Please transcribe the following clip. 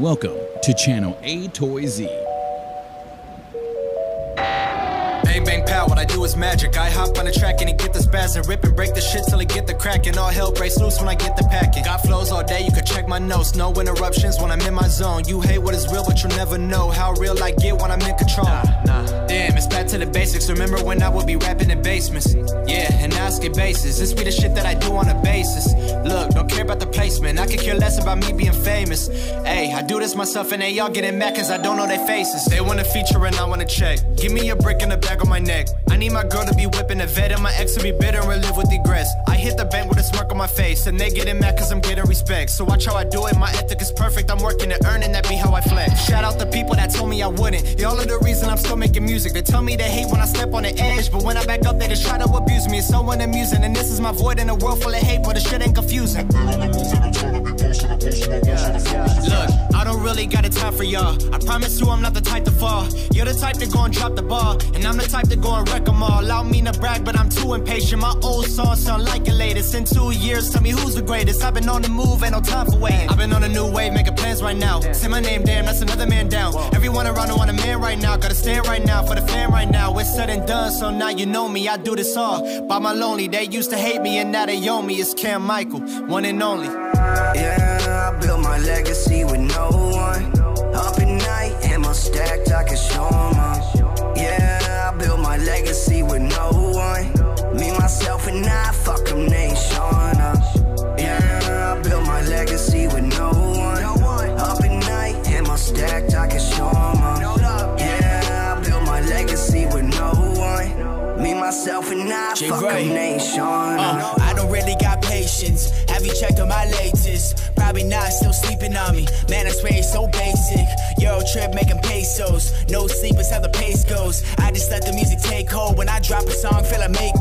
Welcome to channel AToyZ. Bang bang pow, what I do is magic. I hop on the track and it get the spaz and rip and break the shit till it get the crack. And all hell breaks loose when I get the packing. Got flows all day, you can check my notes. No interruptions when I'm in my zone. You hate what is real, but you'll never know how real I get when I'm in control. Damn, it's back to the basics. Remember when I would be rapping in basements? Yeah, and now I skip bases. This be the shit that I do on a basis. Look, don't care about the placement. I could care less about me being famous. Hey, I do this myself and they all getting mad cause I don't know their faces. They want a feature and I want to check. Give me a brick in the back of my neck. I need my girl to be whipping a vet and my ex to be bitter and live with regrets. I hit the bank with a smirk on my face and they getting mad cause I'm getting respect. So watch how I do it, my ethic is perfect. I'm working to earn and that be how I flex. Shout out the people that told me I wouldn't. Y'all are the reason I'm still making music. They tell me they hate when I step on the edge, but when I back up they just try to abuse me. It's so unamusing and this is my void in a world full of hate, but the shit ain't confusing. Look, I don't really got a time for y'all. I promise you I'm not the type to fall. You're the type to go and drop the ball, and I'm the type to go and wreck them all. I don't mean to brag, but I'm too impatient. My old songs sound like the latest. In 2 years, tell me who's the greatest. I've been on the move, ain't no time for waiting. I've been on a new wave, making plans right now. Say my name, damn, that's another man down. Everyone around I want a man right now. Gotta stand right now for the fan right now. It's said and done, so now you know me. I do this all by my lonely. They used to hate me, and now they own me. It's Cam Michael, one and only. Yeah, I built my legacy with no one. Up at night, ammo stacked, I can show 'em up. Yeah, I built my legacy with no one. Me, myself, and I, fuck 'em, they ain't showing up. Yeah, I built my legacy with no one. Up at night, ammo stacked, I can show 'em up. Yeah, I built my legacy with no one. Me, myself, and I, fuck 'em, they ain't showing up. I don't really got patience. Have you checked on my latest? Probably not, still sleeping on me. Man, I swear it's so basic. Euro trip making pesos. No sleep is how the pace goes. I just let the music take hold. When I drop a song, feel I make